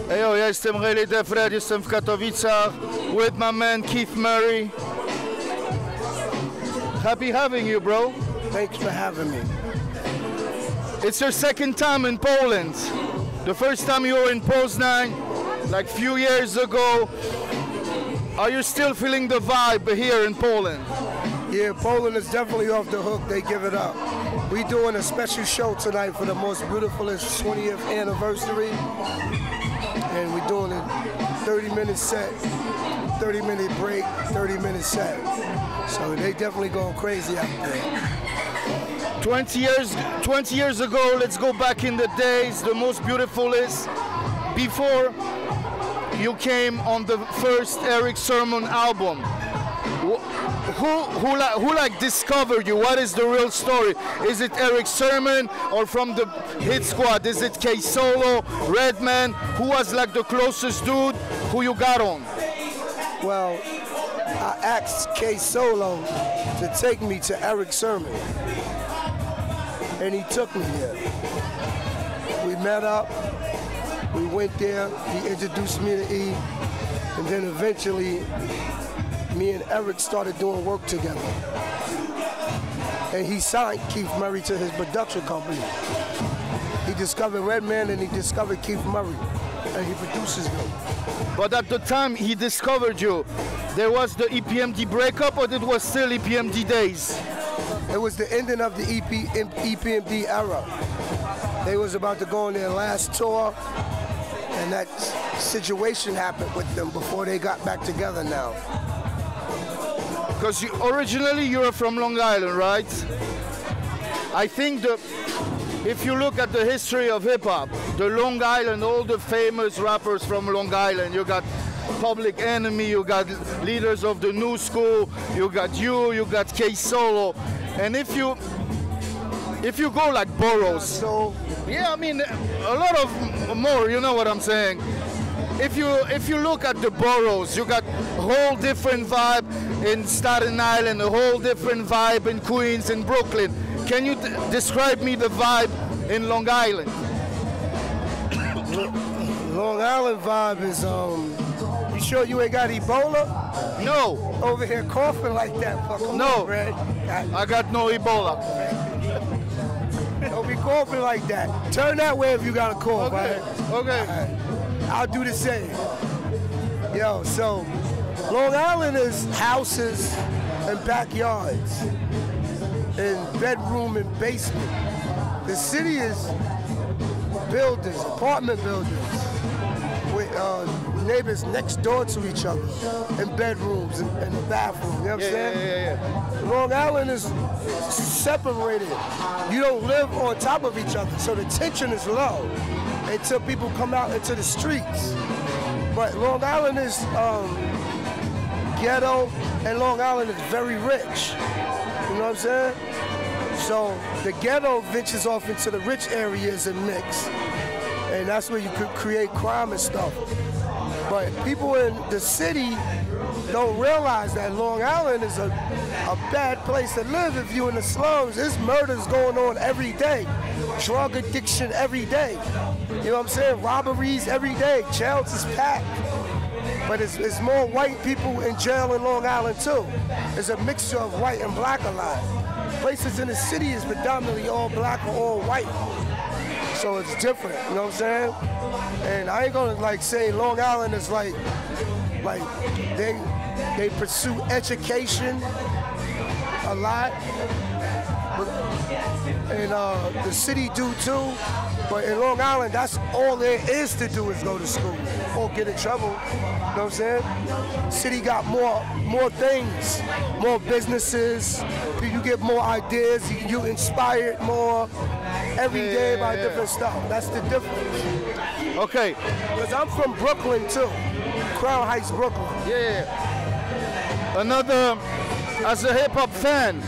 Ejo, ja jestem Fred, jestem w Katowicach with my man Keitha Murray. Happy having you, bro. Thanks for having me. It's your second time in Poland. The first time you were in Poznań, like few years ago. Are you still feeling the vibe here in Poland? Yeah, Poland is definitely off the hook. They give it up. We're doing a special show tonight for the most beautifulest 20th anniversary. And we're doing a 30-minute set, 30-minute break, 30-minute set. So they definitely going crazy out there. 20 years ago, let's go back in the days, the most beautifulest, before you came on the first Eric Sermon album. Who like discovered you? What is the real story? Is it Eric Sermon or from the hit squad? Is it K Solo, Redman? Who was like the closest dude who you got on? Well, I asked K Solo to take me to Eric Sermon, and he took me there. We met up, we went there, he introduced me to E, and then eventually me and Eric started doing work together. And he signed Keitha Murray to his production company. He discovered Redman and he discovered Keitha Murray, and he produces them. But at the time he discovered you, there was the EPMD breakup, or it was still EPMD days? It was the ending of the EPMD era. They was about to go on their last tour, and that situation happened with them before they got back together now. Because originally you're from Long Island, right? I think if you look at the history of hip-hop, the Long Island, all the famous rappers from Long Island, you got Public Enemy, you got leaders of the New School, you got you got K Solo, and if you go like boroughs, yeah, I mean a lot of more, you know what I'm saying. If you look at the boroughs, you got a whole different vibe in Staten Island, a whole different vibe in Queens, in Brooklyn. Can you describe me the vibe in Long Island? Long Island vibe is, you sure you ain't got Ebola? No. Over here coughing like that, fucking no. Red. I got no Ebola. Don't be coughing like that. Turn that way if you got a cough. Okay. Right? Okay. Right. I'll do the same. Yo, so Long Island is houses and backyards and bedroom and basement. The city is buildings, apartment buildings with neighbors next door to each other and bedrooms and the bathroom, you know what I'm saying? Yeah. Long Island is separated. You don't live on top of each other, so the tension is low until people come out into the streets. But Long Island is ghetto, and Long Island is very rich. You know what I'm saying? So the ghetto ventures off into the rich areas and mix. And that's where you could create crime and stuff. But people in the city don't realize that Long Island is a bad place to live if you're in the slums. There's murders going on every day. Drug addiction every day. You know what I'm saying? Robberies every day. Jails is packed. But it's more white people in jail in Long Island too. It's a mixture of white and black a lot. Places in the city is predominantly all black or all white. So it's different, you know what I'm saying? And I ain't gonna like say Long Island is like they pursue education a lot. And the city do too. But in Long Island, that's all there is to do is go to school or get in trouble. You know what I'm saying? City got more things, more businesses. You get more ideas. You inspired more every day by different stuff. That's the difference. Okay. Because I'm from Brooklyn too, Crown Heights, Brooklyn. Yeah. Another, as a hip hop fan,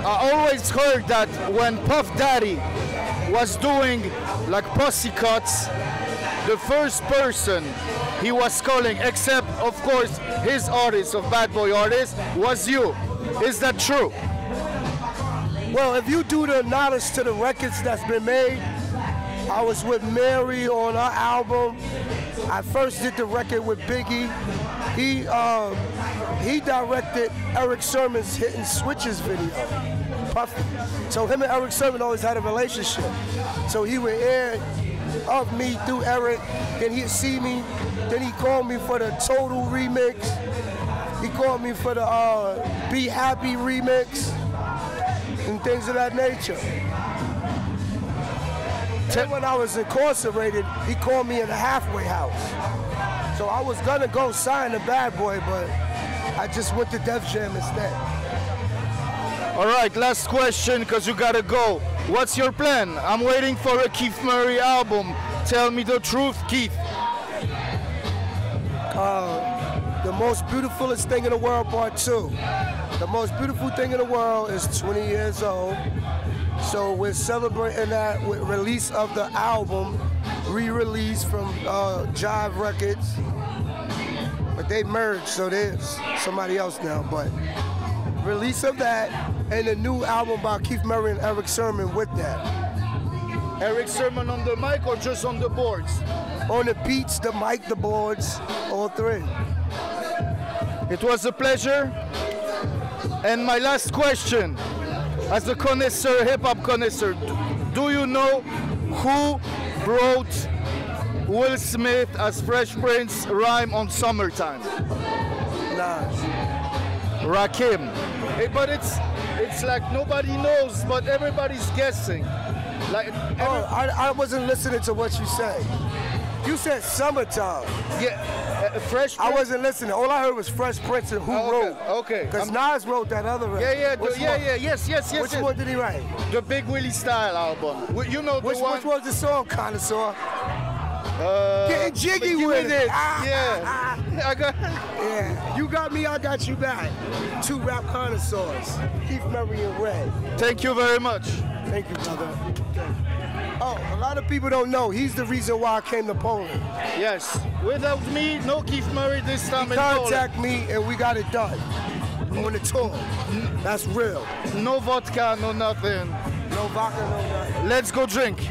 I always heard that when Puff Daddy was doing like posse cuts, the first person he was calling, except of course his artist of Bad Boy artist, was you. Is that true? Well, if you do the knowledge to the records that's been made, I was with Mary on her album, I first did the record with Biggie. He directed Eric Sermon's Hitting Switches video, Puffy. So him and Eric Sermon always had a relationship. So he would air of me through Eric, then he'd see me, then he called me for the Total remix. He called me for the Be Happy remix and things of that nature. Then when I was incarcerated, he called me in the halfway house. So I was gonna go sign the Bad Boy, but I just went to Def Jam instead. All right, last question, because you gotta go. What's your plan? I'm waiting for a Keitha Murray album. Tell me the truth, Keith. The most beautifulest thing in the world, part 2. The most beautiful thing in the world is 20 years old. So we're celebrating that with release of the album, re-release from Jive Records. But they merged, so there's somebody else now. But release of that and a new album by Keitha Murray and Eric Sermon with that. Eric Sermon on the mic or just on the boards? On the beats, the mic, the boards, all three. It was a pleasure. And my last question, as a connoisseur, hip-hop connoisseur, do you know who wrote Will Smith as Fresh Prince rhyme on Summertime? Nash. Rakim. But it's like nobody knows, but everybody's guessing. Like I wasn't listening to what you said. You said Summertime. Yeah, Fresh Prince. I wasn't listening. All I heard was Fresh Prince and who wrote. Okay. Because Nas wrote that other record. Yes. Which one did he write? The Big Willie Style album. You know the Which was the song, Connoisseur? Getting jiggy with it. Yeah. Yeah. You got me, I got you back. 2 rap connoisseurs. Keitha Murray and Red. Thank you very much. Thank you, brother. Oh, a lot of people don't know. He's the reason why I came to Poland. Yes. Without me, no Keitha Murray this time in Poland. Contact me and we got it done. On the tour. That's real. No vodka, no nothing. No vodka, no nothing. Let's go drink.